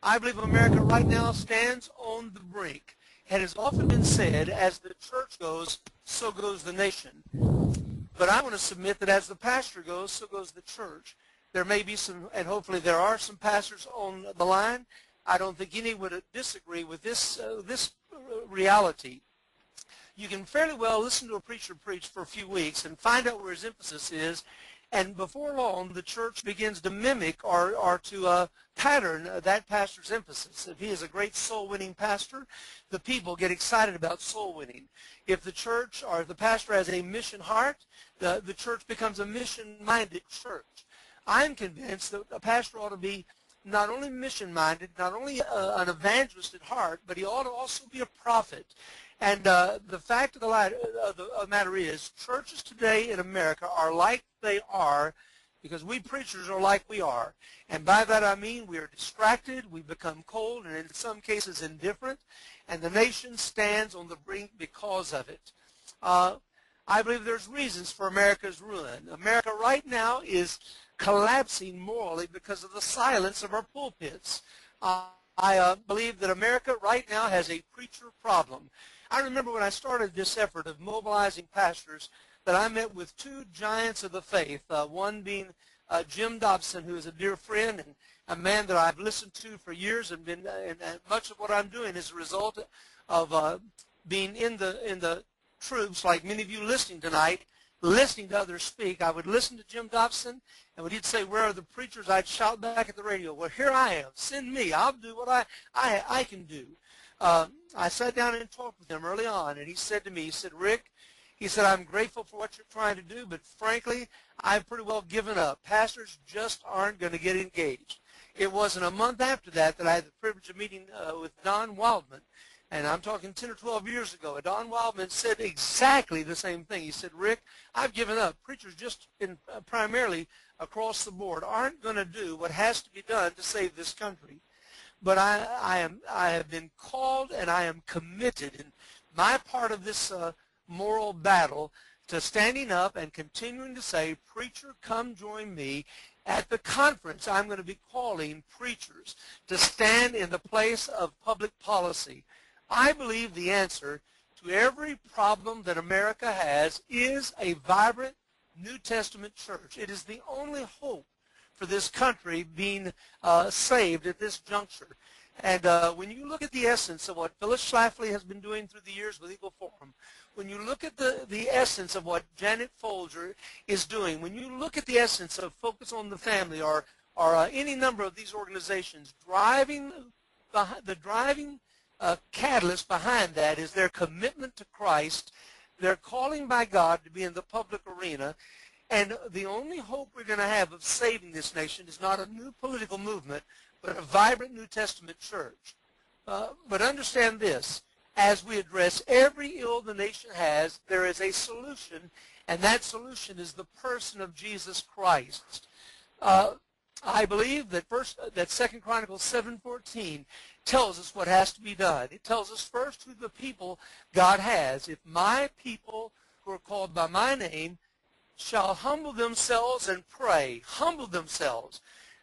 I believe America right now stands on the brink. It has often been said, as the church goes, so goes the nation. But I want to submit that as the pastor goes, so goes the church. There may be some, and hopefully there are some pastors on the line. I don't think any would disagree with this reality. You can fairly well listen to a preacher preach for a few weeks and find out where his emphasis is, and before long the church begins to mimic or to pattern that pastor's emphasis. If he is a great soul-winning pastor, the people get excited about soul winning. If the church or the pastor has a mission heart, the church becomes a mission-minded church. I'm convinced that a pastor ought to be not only mission-minded, not only an evangelist at heart, but he ought to also be a prophet. And the fact of the matter is, churches today in America are like they are because we preachers are like we are. And by that I mean we are distracted, we become cold, and in some cases indifferent, and the nation stands on the brink because of it. I believe there's reasons for America's ruin. America right now is collapsing morally because of the silence of our pulpits. I believe that America right now has a preacher problem. I remember when I started this effort of mobilizing pastors that I met with two giants of the faith, one being Jim Dobson, who is a dear friend and a man that I've listened to for years, and much of what I'm doing is a result of being in the troops, like many of you listening tonight, listening to others speak. I would listen to Jim Dobson, and when he'd say, "Where are the preachers?" I'd shout back at the radio, "Well, here I am. Send me. I'll do what I can do." I sat down and talked with him early on, and he said to me, he said, "Rick," he said, "I'm grateful for what you're trying to do, but frankly, I've pretty well given up. Pastors just aren't going to get engaged." It wasn't a month after that that I had the privilege of meeting with Don Wildman, and I'm talking 10 or 12 years ago. And Don Wildman said exactly the same thing. He said, "Rick, I've given up. Preachers just primarily across the board aren't going to do what has to be done to save this country. But I have been called, and I am committed in my part of this moral battle to standing up and continuing to say, 'Preacher, come join me.' At the conference, I'm going to be calling preachers to stand in the place of public policy." I believe the answer to every problem that America has is a vibrant New Testament church. It is the only hope for this country being saved at this juncture. And when you look at the essence of what Phyllis Schlafly has been doing through the years with Eagle Forum, when you look at the essence of what Janet Folger is doing, when you look at the essence of Focus on the Family or any number of these organizations, the driving catalyst behind that is their commitment to Christ, their calling by God to be in the public arena. And the only hope we're going to have of saving this nation is not a new political movement, but a vibrant New Testament church. But understand this, as we address every ill the nation has, there is a solution, and that solution is the person of Jesus Christ. I believe that 2 Chronicles 7:14 tells us what has to be done. It tells us first who the people God has. "If my people who are called by my name shall humble themselves and pray." Humble themselves.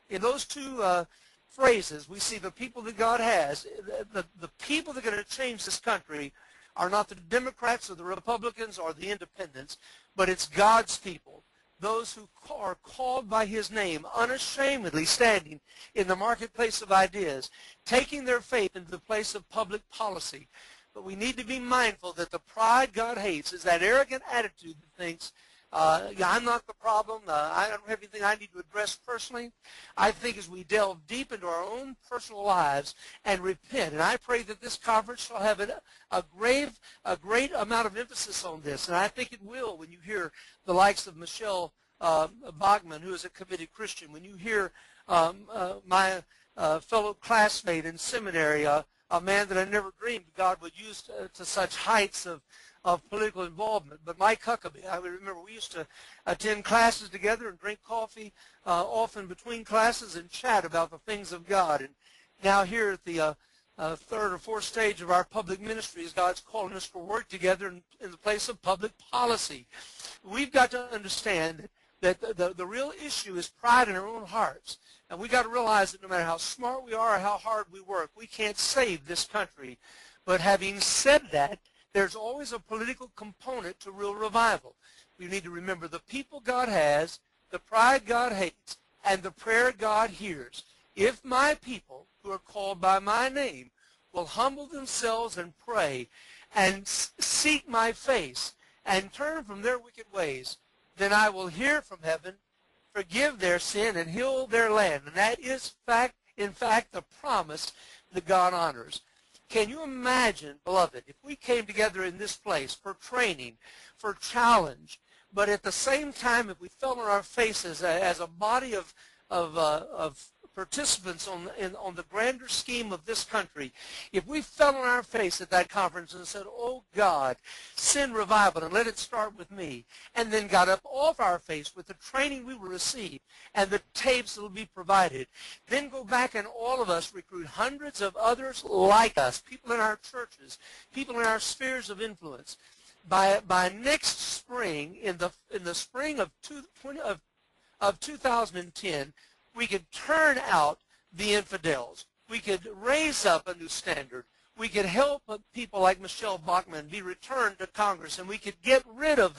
In those two phrases, we see the people that God has. The people that are going to change this country are not the Democrats or the Republicans or the independents, but it's God's people. Those who are called by his name, unashamedly standing in the marketplace of ideas, taking their faith into the place of public policy. But we need to be mindful that the pride God hates is that arrogant attitude that thinks, I'm not the problem, I don't have anything I need to address personally. I think as we delve deep into our own personal lives and repent, and I pray that this conference shall have a great amount of emphasis on this, and I think it will when you hear the likes of Michelle Bachman, who is a committed Christian, when you hear my fellow classmate in seminary, a man that I never dreamed God would use to such heights of political involvement, but Mike Huckabee. I remember we used to attend classes together and drink coffee often between classes and chat about the things of God. And now here at the third or fourth stage of our public ministry, as God's calling us to work together in the place of public policy. We've got to understand that the real issue is pride in our own hearts. And we got to realize that no matter how smart we are or how hard we work, we can't save this country. But having said that, there's always a political component to real revival. We need to remember the people God has, the pride God hates, and the prayer God hears. If my people, who are called by my name, will humble themselves and pray and seek my face and turn from their wicked ways, then I will hear from heaven, forgive their sin, and heal their land. And that is, in fact, the promise that God honors. Can you imagine, beloved, if we came together in this place for training, for challenge, but at the same time, if we fell on our faces as a body of participants on the grander scheme of this country, if we fell on our face at that conference and said, oh God, send revival and let it start with me, and then got up off our face with the training we will receive and the tapes that will be provided, then go back and all of us recruit hundreds of others like us, people in our churches, people in our spheres of influence. By next spring, in the spring of 2010, we could turn out the infidels. We could raise up a new standard. We could help people like Michelle Bachmann be returned to Congress, and we could get rid of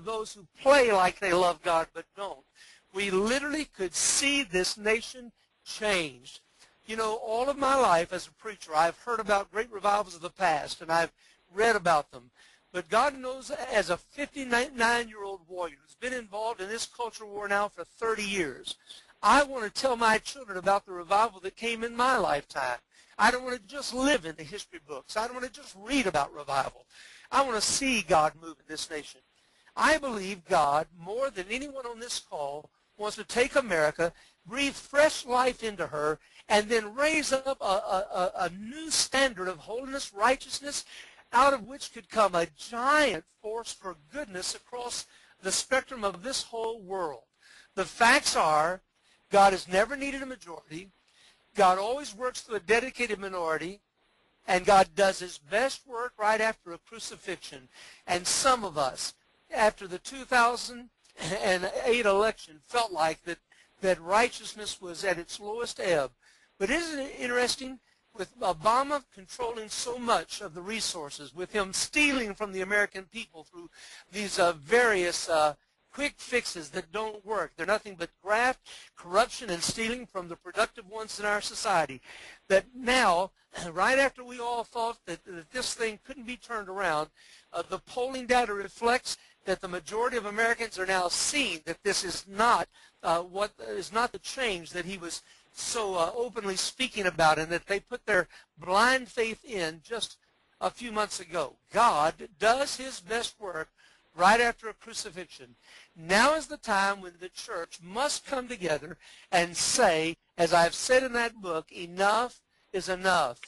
those who play like they love God but don't. We literally could see this nation changed. You know, all of my life as a preacher, I've heard about great revivals of the past, and I've read about them. But God knows, as a 59-year-old warrior who's been involved in this culture war now for 30 years, I want to tell my children about the revival that came in my lifetime. I don't want to just live in the history books. I don't want to just read about revival. I want to see God move in this nation. I believe God, more than anyone on this call, wants to take America, breathe fresh life into her, and then raise up a new standard of holiness, righteousness, out of which could come a giant force for goodness across the spectrum of this whole world. The facts are, God has never needed a majority. God always works through a dedicated minority. And God does his best work right after a crucifixion. And some of us, after the 2008 election, felt like that righteousness was at its lowest ebb. But isn't it interesting? With Obama controlling so much of the resources, with him stealing from the American people through these various quick fixes that don't work. They're nothing but graft, corruption, and stealing from the productive ones in our society. That now, right after we all thought that this thing couldn't be turned around, the polling data reflects that the majority of Americans are now seeing that this is not the change that he was so openly speaking about, and that they put their blind faith in just a few months ago. God does his best work right after a crucifixion. Now is the time when the church must come together and say, as I've said in that book, enough is enough.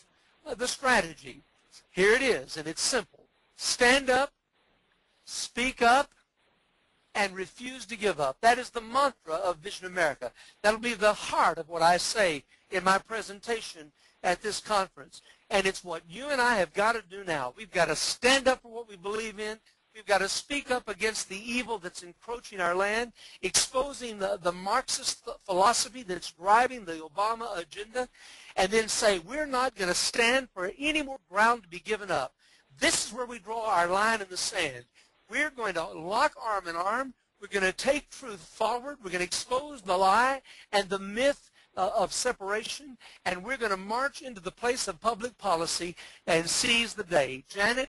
The strategy, here it is, and it's simple. Stand up, speak up, and refuse to give up. That is the mantra of Vision America. That'll be the heart of what I say in my presentation at this conference. And it's what you and I have got to do now. We've got to stand up for what we believe in. We've got to speak up against the evil that's encroaching our land, exposing the Marxist philosophy that's driving the Obama agenda, and then say we're not going to stand for any more ground to be given up. This is where we draw our line in the sand. We're going to lock arm in arm. We're going to take truth forward. We're going to expose the lie and the myth of separation, and we're going to march into the place of public policy and seize the day. Janet,